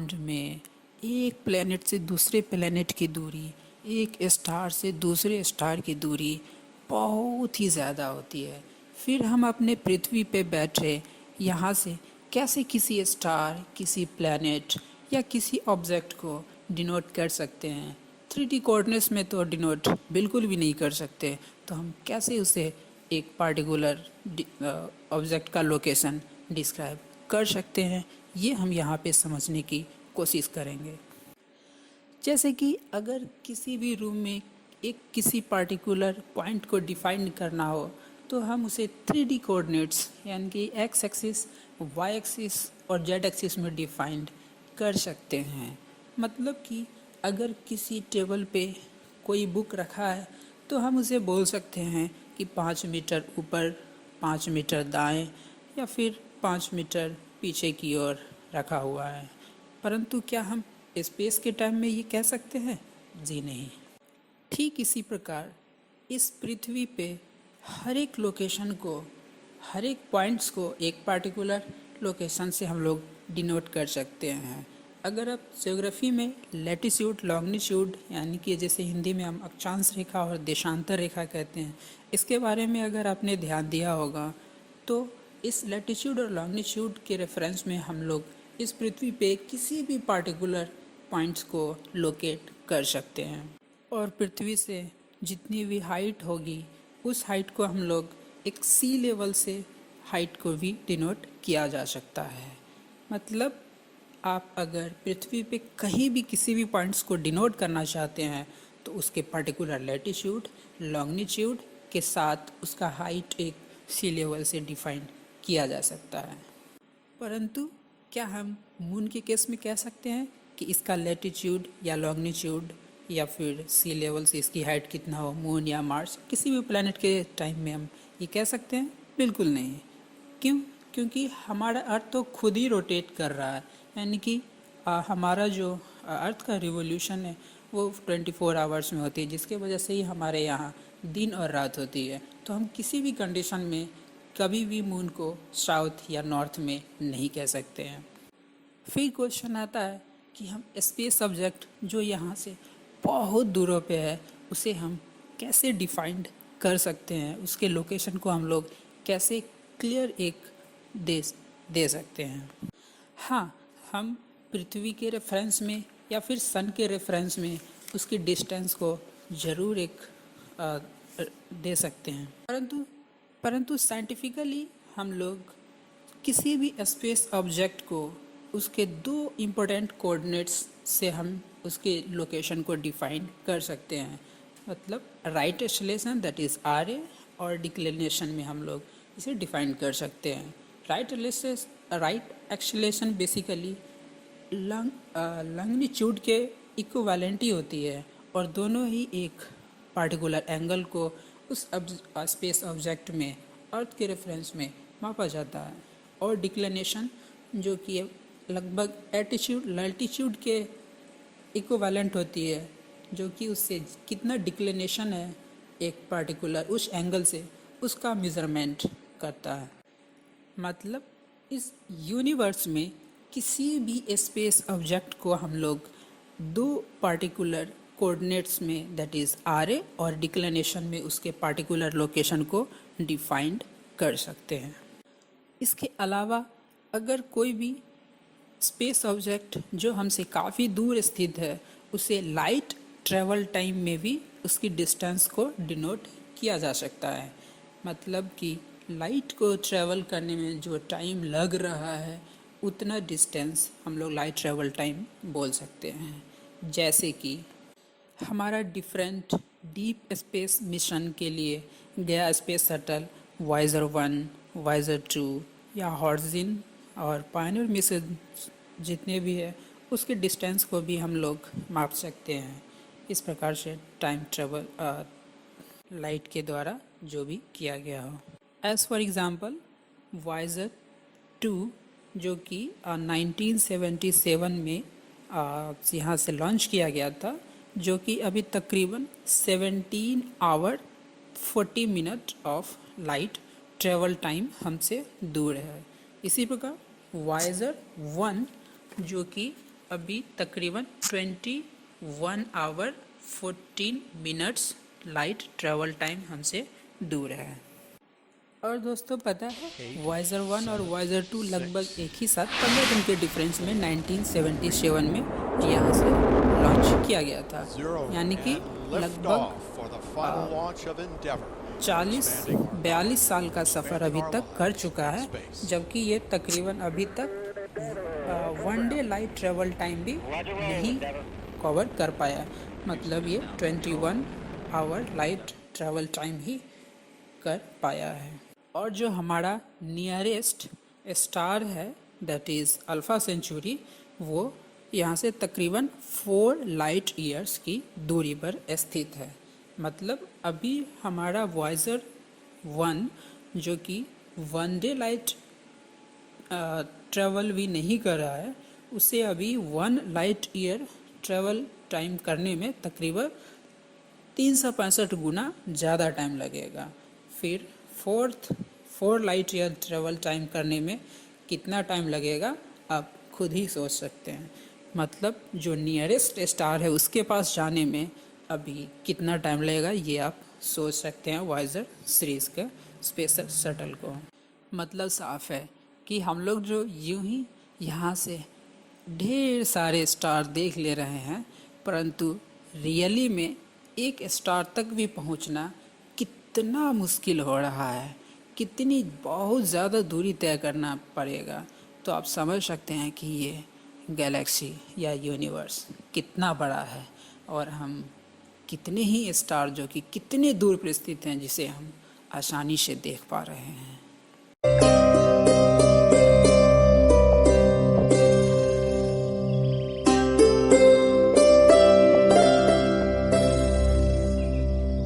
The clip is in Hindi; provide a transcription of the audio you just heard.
ब्रह्मांड में एक प्लेनेट से दूसरे प्लेनेट की दूरी, एक स्टार से दूसरे स्टार की दूरी बहुत ही ज़्यादा होती है। फिर हम अपने पृथ्वी पे बैठे यहाँ से कैसे किसी स्टार, किसी प्लेनेट या किसी ऑब्जेक्ट को डिनोट कर सकते हैं? 3D कोऑर्डिनेट्स में तो डिनोट बिल्कुल भी नहीं कर सकते, तो हम कैसे उसे एक पार्टिकुलर ऑब्जेक्ट का लोकेशन डिस्क्राइब कर सकते हैं, ये हम यहाँ पे समझने की कोशिश करेंगे। जैसे कि अगर किसी भी रूम में एक किसी पार्टिकुलर पॉइंट को डिफाइन करना हो, तो हम उसे 3D कोऑर्डिनेट्स यानी कि एक्स एक्सिस, वाई एक्सिस और जेड एक्सिस में डिफाइंड कर सकते हैं। मतलब कि अगर किसी टेबल पे कोई बुक रखा है, तो हम उसे बोल सकते हैं कि 5 मीटर ऊपर, 5 मीटर दाएं या फिर 5 मीटर पीछे की ओर रखा हुआ है। परंतु क्या हम स्पेस के टाइम में ये कह सकते हैं? जी नहीं। ठीक इसी प्रकार इस पृथ्वी पे हर एक लोकेशन को, हर एक पॉइंट्स को एक पार्टिकुलर लोकेशन से हम लोग डिनोट कर सकते हैं। अगर आप ज्योग्राफी में लैटिट्यूड, लॉन्गिट्यूड यानी कि जैसे हिंदी में हम अक्षांश रेखा और देशांतर रेखा कहते हैं, इसके बारे में अगर आपने ध्यान दिया होगा, तो इस लैटिट्यूड और लॉन्गिट्यूड के रेफरेंस में हम लोग इस पृथ्वी पे किसी भी पार्टिकुलर पॉइंट्स को लोकेट कर सकते हैं। और पृथ्वी से जितनी भी हाइट होगी, उस हाइट को हम लोग एक सी लेवल से हाइट को भी डिनोट किया जा सकता है। मतलब आप अगर पृथ्वी पे कहीं भी किसी भी पॉइंट्स को डिनोट करना चाहते हैं, तो उसके पर्टिकुलर लैटिट्यूड, लॉन्गिट्यूड के साथ उसका हाइट एक सी लेवल से डिफाइन किया जा सकता है। परंतु क्या हम मून के केस में कह सकते हैं कि इसका लैटिट्यूड या लॉन्गिट्यूड या फिर सी लेवल से इसकी हाइट कितना हो, मून या मार्स, किसी भी प्लैनेट के टाइम में हम ये कह सकते हैं? बिल्कुल नहीं। क्यों? क्योंकि हमारा अर्थ तो खुद ही रोटेट कर रहा है, यानी कि हमारा जो अर्थ का रिवोल्यूशन है वो 24 आवर्स में होती है, जिसके वजह से ही हमारे यहाँ दिन और रात होती है। तो हम किसी भी कंडीशन में कभी भी मून को साउथ या नॉर्थ में नहीं कह सकते हैं। फिर क्वेश्चन आता है कि हम स्पेस ऑब्जेक्ट जो यहाँ से बहुत दूरों पे है, उसे हम कैसे डिफाइंड कर सकते हैं, उसके लोकेशन को हम लोग कैसे क्लियर एक दे सकते हैं। हाँ, हम पृथ्वी के रेफरेंस में या फिर सन के रेफरेंस में उसकी डिस्टेंस को ज़रूर एक दे सकते हैं, परंतु साइंटिफिकली हम लोग किसी भी स्पेस ऑब्जेक्ट को उसके दो इम्पोर्टेंट कोऑर्डिनेट्स से हम उसके लोकेशन को डिफाइन कर सकते हैं। मतलब right acceleration that is R A, और डिक्लिनेशन में हम लोग इसे डिफाइन कर सकते हैं। राइट एक्सेलेरेशन बेसिकली लॉन्गिट्यूड के इक्विवेलेंट ही होती है, और दोनों ही एक पार्टिकुलर एंगल को उस स्पेस ऑब्जेक्ट में अर्थ के रेफरेंस में मापा जाता है। और डिक्लिनेशन जो कि लगभग लैटिट्यूड के इक्विवेलेंट होती है, जो कि उससे कितना डिक्लिनेशन है एक पार्टिकुलर उस एंगल से, उसका मेज़रमेंट करता है। मतलब इस यूनिवर्स में किसी भी स्पेस ऑब्जेक्ट को हम लोग दो पार्टिकुलर कोऑर्डिनेट्स में दैट इज़ आर ए और डिक्लिनेशन में उसके पार्टिकुलर लोकेशन को डिफाइंड कर सकते हैं। इसके अलावा अगर कोई भी स्पेस ऑब्जेक्ट जो हमसे काफ़ी दूर स्थित है, उसे लाइट ट्रैवल टाइम में भी उसकी डिस्टेंस को डिनोट किया जा सकता है। मतलब कि लाइट को ट्रैवल करने में जो टाइम लग रहा है, उतना डिस्टेंस हम लोग लाइट ट्रैवल टाइम बोल सकते हैं। जैसे कि हमारा डिफरेंट डीप स्पेस मिशन के लिए गया स्पेस शटल वाइजर 1, वाइजर 2 या हॉरिज़न और पायनियर मिशन जितने भी है, उसके डिस्टेंस को भी हम लोग माप सकते हैं। इस प्रकार से टाइम ट्रेवल लाइट के द्वारा जो भी किया गया हो। एज़ फॉर एग्ज़ाम्पल वाइजर 2 जो कि 1977 में यहाँ से लॉन्च किया गया था, जो कि अभी तकरीबन 17 hour 40 minute of light travel time हमसे दूर है। इसी प्रकार वाइजर 1 जो कि अभी तकरीबन 21 hour 14 minutes light travel time हमसे दूर है। और दोस्तों पता है वॉयज़र 1 और वॉयज़र 2 लगभग एक ही साथ 15 दिन के डिफरेंस में 1977 में यहाँ से लॉन्च किया गया था, यानी कि लगभग 42 साल का सफ़र अभी तक कर चुका है, जबकि ये तकरीबन अभी तक 1 डे लाइट ट्रैवल टाइम भी नहीं कवर कर पाया। मतलब ये 21 आवर लाइट ट्रैवल टाइम ही कर पाया है। और जो हमारा नियरेस्ट स्टार है दैट इज़ अल्फ़ा सेंचुरी, वो यहाँ से तकरीबन 4 लाइट ईयर्स की दूरी पर स्थित है। मतलब अभी हमारा वॉयज़र 1 जो कि 1 डे लाइट ट्रैवल भी नहीं कर रहा है, उसे अभी 1 लाइट ईयर ट्रैवल टाइम करने में तकरीबन 365 गुना ज़्यादा टाइम लगेगा। फिर 4 लाइट ईयर ट्रैवल टाइम करने में कितना टाइम लगेगा आप खुद ही सोच सकते हैं। मतलब जो नियरेस्ट स्टार है उसके पास जाने में अभी कितना टाइम लगेगा ये आप सोच सकते हैं वॉयज़र सीरीज़ के स्पेस शटल को। मतलब साफ है कि हम लोग जो यूं ही यहाँ से ढेर सारे स्टार देख ले रहे हैं, परंतु रियली में एक स्टार तक भी पहुँचना कितना मुश्किल हो रहा है, कितनी बहुत ज़्यादा दूरी तय करना पड़ेगा। तो आप समझ सकते हैं कि ये गैलेक्सी या यूनिवर्स कितना बड़ा है और हम कितने ही स्टार जो कि कितने दूर पर स्थित हैं जिसे हम आसानी से देख पा रहे हैं।